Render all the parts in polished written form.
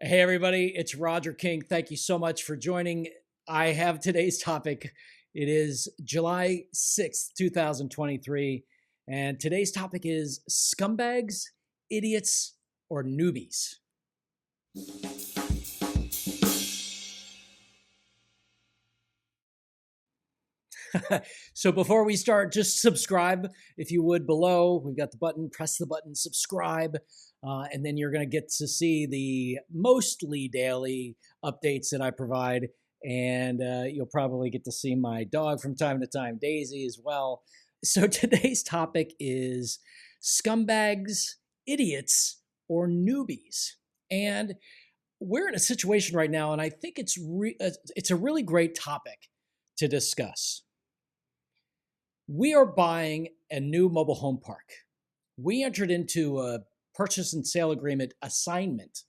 Hey, everybody, it's Roger King. Thank you so much for joining. I have today's topic. It is July 6th, 2023. And today's topic is scumbags, idiots, or newbies. So before we start, just subscribe if you would below. We've got the button, press the button, subscribe, and then you're going to get to see the mostly daily updates that I provide. And you'll probably get to see my dog from time to time, Daisy, as well. So today's topic is scumbags, idiots, or newbies. And we're in a situation right now, and I think it's a really great topic to discuss. We are buying a new mobile home park. We entered into a purchase and sale agreement assignment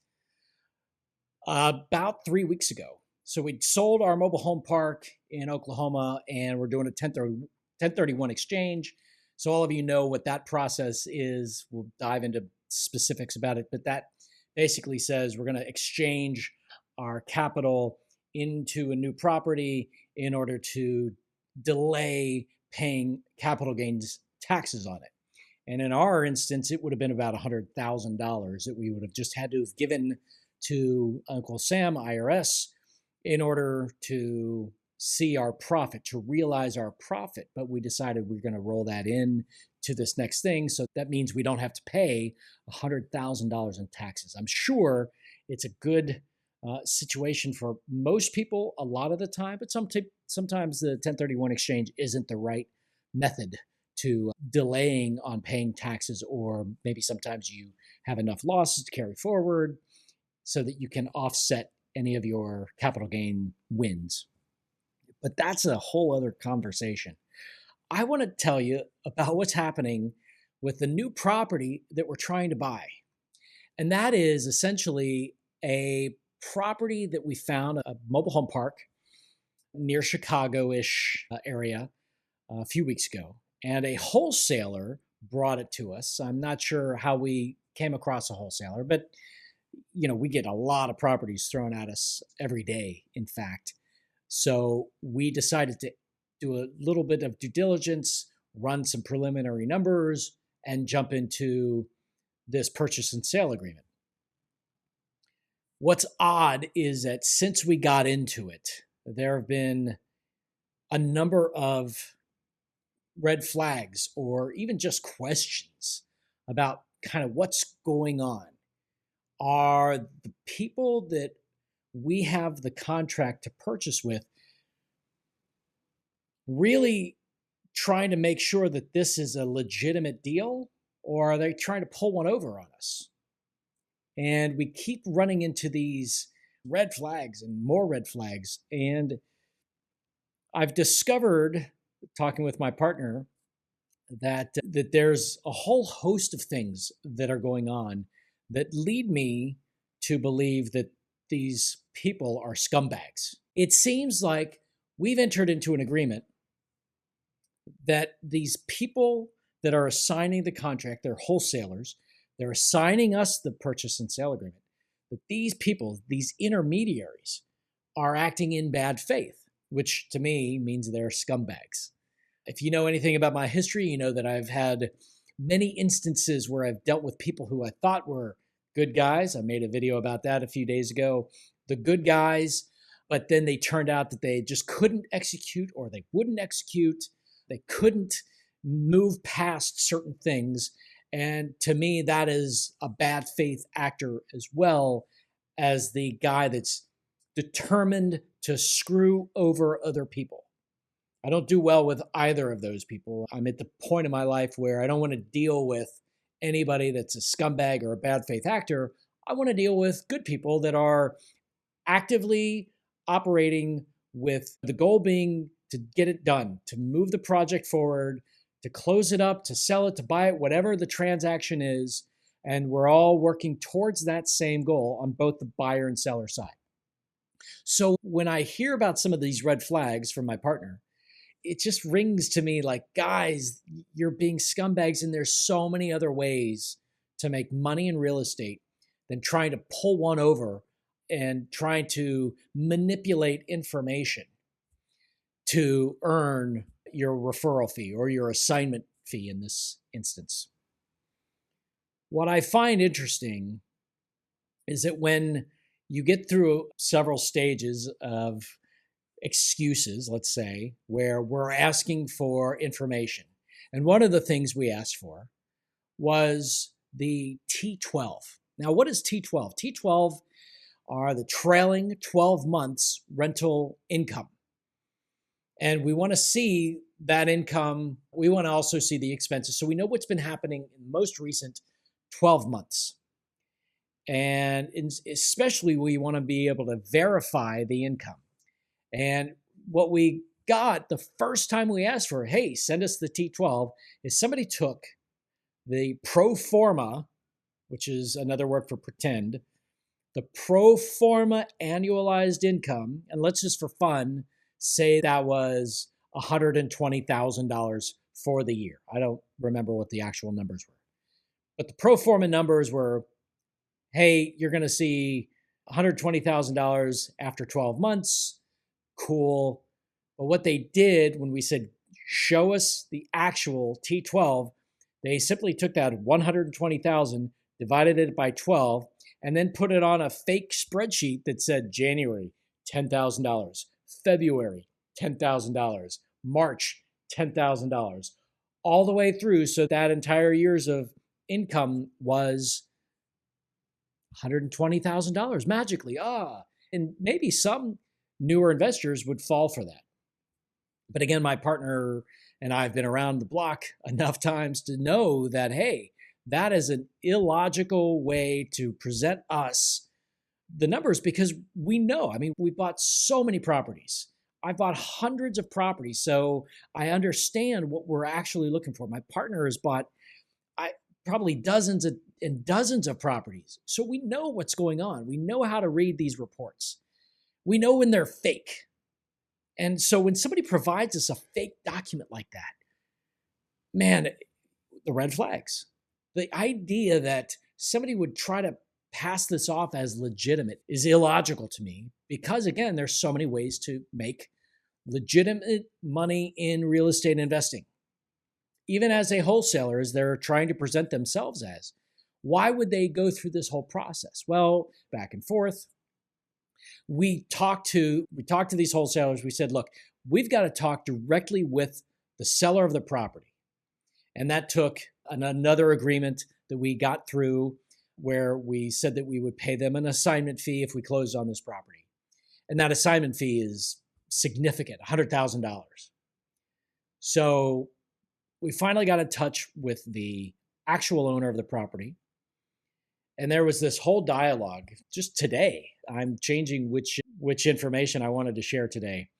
about 3 weeks ago. So we sold our mobile home park in Oklahoma, and we're doing a 1031 exchange. So all of you know what that process is. We'll dive into specifics about it, but that basically says we're going to exchange our capital into a new property in order to delay paying capital gains taxes on it. And in our instance, it would have been about $100,000 that we would have just had to have given to Uncle Sam, IRS, in order to see our profit, to realize our profit. But we decided we're going to roll that in to this next thing. So that means we don't have to pay $100,000 in taxes. I'm sure it's a good situation for most people a lot of the time, but sometimes the 1031 exchange isn't the right method to delaying on paying taxes, or maybe sometimes you have enough losses to carry forward so that you can offset any of your capital gain wins. But that's a whole other conversation. I want to tell you about what's happening with the new property that we're trying to buy. And that is essentially a property that we found, a mobile home park near Chicago-ish area a few weeks ago. And a wholesaler brought it to us. I'm not sure how we came across a wholesaler, but we get a lot of properties thrown at us every day, in fact. So we decided to do a little bit of due diligence, run some preliminary numbers, and jump into this purchase and sale agreement. What's odd is that since we got into it, there have been a number of red flags or even just questions about kind of what's going on. Are the people that we have the contract to purchase with really trying to make sure that this is a legitimate deal, or are they trying to pull one over on us? And we keep running into these red flags and more red flags. And I've discovered, talking with my partner, that there's a whole host of things that are going on that lead me to believe that these people are scumbags. It seems like we've entered into an agreement that these people that are assigning the contract, they're wholesalers, they're assigning us the purchase and sale agreement, that these people, these intermediaries, are acting in bad faith, which to me means they're scumbags. If you know anything about my history, you know that I've had many instances where I've dealt with people who I thought were good guys. I made a video about that a few days ago. The good guys, but then they turned out that they just couldn't execute, or they wouldn't execute. They couldn't move past certain things. And to me, that is a bad faith actor as well as the guy that's determined to screw over other people. I don't do well with either of those people. I'm at the point in my life where I don't want to deal with anybody that's a scumbag or a bad faith actor. I want to deal with good people that are actively operating with the goal being to get it done, to move the project forward, to close it up, to sell it, to buy it, whatever the transaction is. And we're all working towards that same goal on both the buyer and seller side. So when I hear about some of these red flags from my partner, it just rings to me like, guys, you're being scumbags, and there's so many other ways to make money in real estate than trying to pull one over and trying to manipulate information to earn your referral fee or your assignment fee in this instance. What I find interesting is that when you get through several stages of excuses, let's say, where we're asking for information, and one of the things we asked for was the T12. Now, what is T12? T12 are the trailing 12 months rental income. And we want to see that income. We want to also see the expenses. So we know what's been happening in the most recent 12 months. And especially we want to be able to verify the income. And what we got the first time we asked for, hey, send us the T12, is somebody took the pro forma, which is another word for pretend, the pro forma annualized income, and let's just for fun say that was $120,000 for the year. I don't remember what the actual numbers were. But the pro forma numbers were, hey, you're going to see $120,000 after 12 months. Cool. But what they did when we said, show us the actual T12, they simply took that 120,000, divided it by 12, and then put it on a fake spreadsheet that said January, $10,000, February, $10,000, March, $10,000, all the way through. So that entire year's of income was $120,000 magically. And maybe some newer investors would fall for that. But again, my partner and I have been around the block enough times to know that, hey, that is an illogical way to present us the numbers, because we know, I mean, we bought so many properties. I bought hundreds of properties, so I understand what we're actually looking for. My partner has bought probably dozens and dozens of properties. So we know what's going on. We know how to read these reports. We know when they're fake. And so when somebody provides us a fake document like that, man, the red flags. The idea that somebody would try to pass this off as legitimate is illogical to me, because again, there's so many ways to make legitimate money in real estate investing. Even as a wholesaler, as they're trying to present themselves as. Why would they go through this whole process? Well, back and forth. We talked to these wholesalers. We said, look, we've got to talk directly with the seller of the property. And that took another agreement that we got through where we said that we would pay them an assignment fee if we closed on this property. And that assignment fee is significant, $100,000. So we finally got in touch with the actual owner of the property. And there was this whole dialogue just today. I'm changing which information I wanted to share today,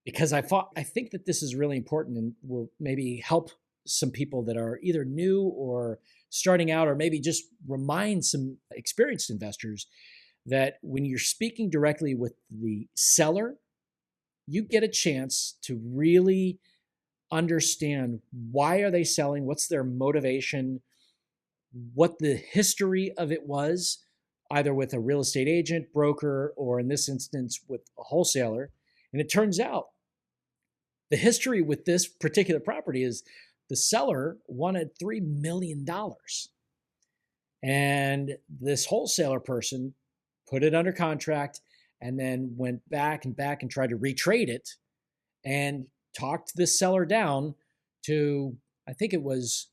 because I think that this is really important and will maybe help some people that are either new or starting out, or maybe just remind some experienced investors that when you're speaking directly with the seller, you get a chance to really understand why are they selling, what's their motivation, what the history of it was, either with a real estate agent, broker, or in this instance with a wholesaler. And it turns out the history with this particular property is the seller wanted $3 million. And this wholesaler person put it under contract and then went back and tried to retrade it and talked this seller down to, I think it was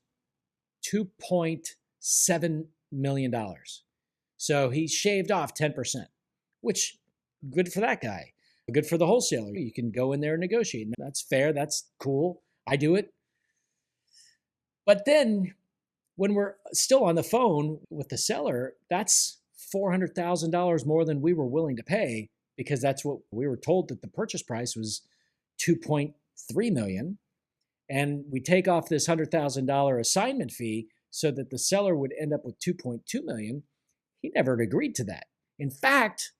$2.7 million. So he shaved off 10%, which good for that guy, good for the wholesaler. You can go in there and negotiate. That's fair. That's cool. I do it. But then when we're still on the phone with the seller, that's $400,000 more than we were willing to pay, because that's what we were told, that the purchase price was $2.3 million. And we take off this $100,000 assignment fee so that the seller would end up with $2.2 million. He never had agreed to that. In fact,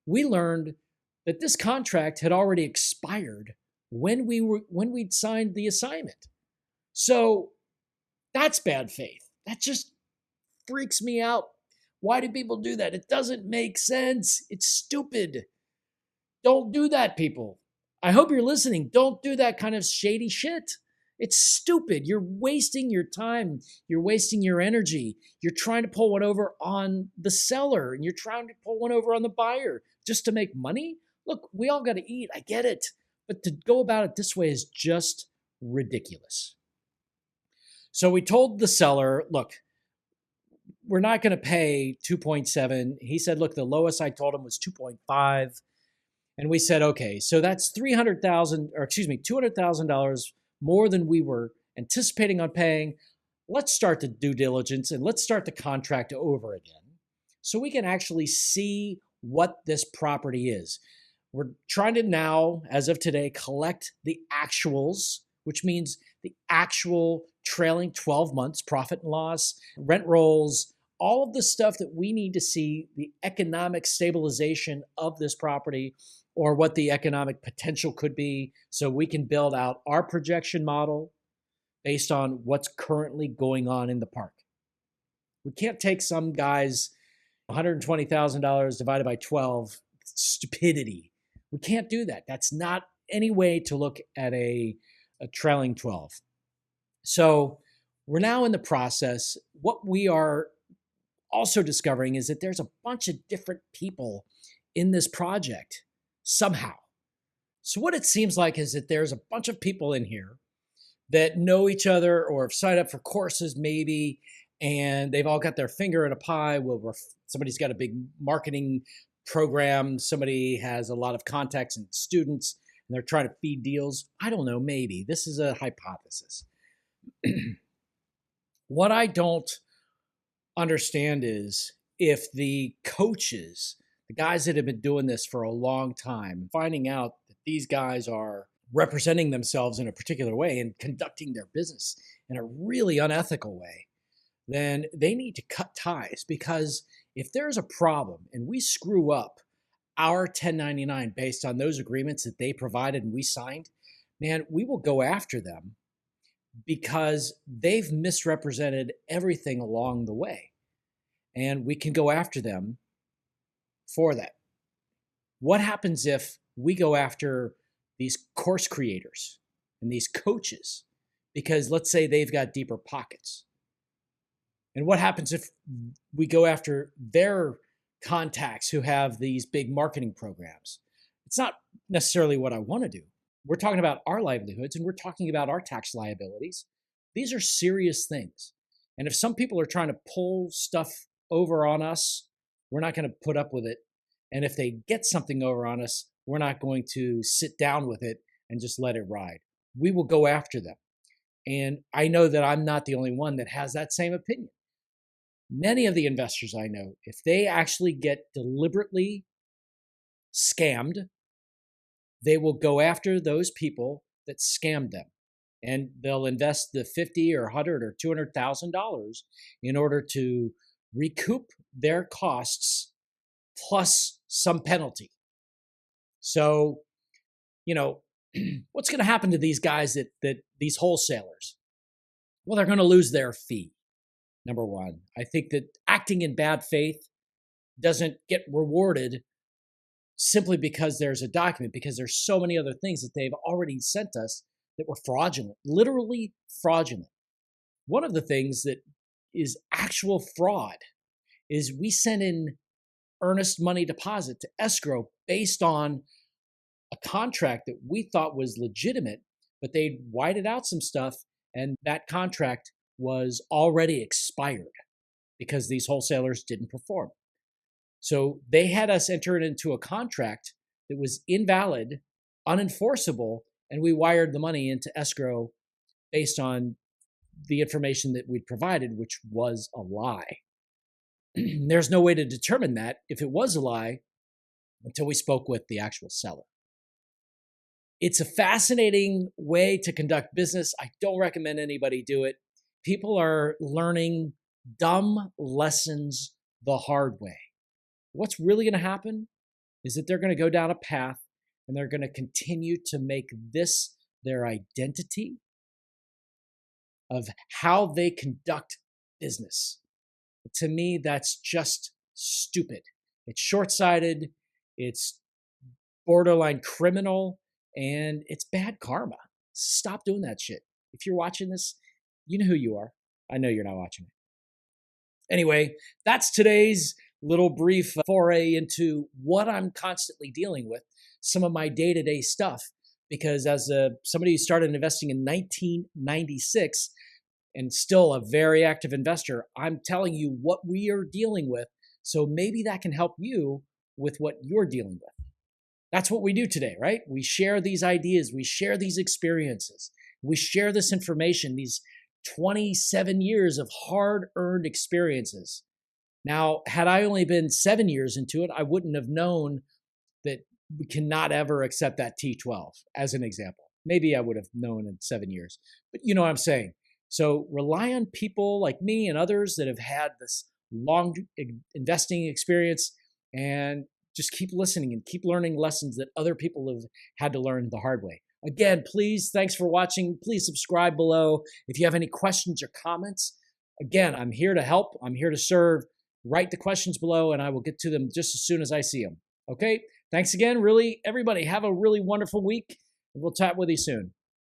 we learned that this contract had already expired when we'd signed the assignment. So that's bad faith. That just freaks me out Why do people do that? It doesn't make sense. It's stupid. Don't do that, people. I hope you're listening. Don't do that kind of shady shit. It's stupid. You're wasting your time. You're wasting your energy. You're trying to pull one over on the seller and you're trying to pull one over on the buyer just to make money. Look, we all got to eat. I get it. But to go about it this way is just ridiculous. So we told the seller, look, we're not going to pay 2.7. He said, look, the lowest I told him was 2.5. And we said, okay, so that's $200,000 more than we were anticipating on paying. Let's start the due diligence and let's start the contract over again so we can actually see what this property is. We're trying to now, as of today, collect the actuals, which means the actual trailing 12 months profit and loss, rent rolls, all of the stuff that we need to see the economic stabilization of this property or what the economic potential could be so we can build out our projection model based on what's currently going on in the park. We can't take some guy's $120,000 divided by 12. Stupidity. We can't do that. That's not any way to look at a trailing 12. So we're now in the process. What we are also discovering is that there's a bunch of different people in this project somehow. So what it seems like is that there's a bunch of people in here that know each other or have signed up for courses maybe, and they've all got their finger in a pie. Well, somebody's got a big marketing program. Somebody has a lot of contacts and students, and they're trying to feed deals. I don't know, maybe. This is a hypothesis. What I don't understand is if the coaches, the guys that have been doing this for a long time, finding out that these guys are representing themselves in a particular way and conducting their business in a really unethical way, then they need to cut ties, because if there's a problem and we screw up our 1099 based on those agreements that they provided and we signed, man, we will go after them because they've misrepresented everything along the way. And we can go after them for that. What happens if we go after these course creators and these coaches because let's say they've got deeper pockets? And what happens if we go after their contacts who have these big marketing programs? It's not necessarily what I want to do. We're talking about our livelihoods and we're talking about our tax liabilities. These are serious things. And if some people are trying to pull stuff over on us, we're not going to put up with it. And if they get something over on us, we're not going to sit down with it and just let it ride. We will go after them. And I know that I'm not the only one that has that same opinion. Many of the investors I know, if they actually get deliberately scammed, they will go after those people that scammed them. And they'll invest the $50 or $100 or $200,000 in order to recoup their costs plus some penalty. So, what's going to happen to these guys that these wholesalers? Well, they're going to lose their fee. Number one, I think that acting in bad faith doesn't get rewarded simply because there's a document, because there's so many other things that they've already sent us that were fraudulent, literally fraudulent. One of the things that is actual fraud is we sent in earnest money deposit to escrow based on a contract that we thought was legitimate, but they whited out some stuff and that contract was already expired because these wholesalers didn't perform. So they had us enter into a contract that was invalid, unenforceable, and we wired the money into escrow based on the information that we'd provided, which was a lie. There's no way to determine that if it was a lie until we spoke with the actual seller. It's a fascinating way to conduct business. I don't recommend anybody do it. People are learning dumb lessons the hard way. What's really going to happen is that they're going to go down a path and they're going to continue to make this their identity of how they conduct business. To me, that's just stupid. It's short-sighted, it's borderline criminal, and it's bad karma. Stop doing that shit. If you're watching this, you know who you are. I know you're not watching it. Anyway, that's today's little brief foray into what I'm constantly dealing with, some of my day-to-day stuff. Because as somebody who started investing in 1996 and still a very active investor, I'm telling you what we are dealing with. So maybe that can help you with what you're dealing with. That's what we do today, right? We share these ideas, we share these experiences, we share this information, these 27 years of hard-earned experiences. Now, had I only been 7 years into it, I wouldn't have known that we cannot ever accept that T12 as an example. Maybe I would have known in 7 years, but you know what I'm saying. So rely on people like me and others that have had this long investing experience, and just keep listening and keep learning lessons that other people have had to learn the hard way. Again, please, thanks for watching. Please subscribe below. If you have any questions or comments, again, I'm here to help. I'm here to serve. Write the questions below and I will get to them just as soon as I see them. Okay? Thanks again. Really, everybody, have a really wonderful week, and we'll chat with you soon.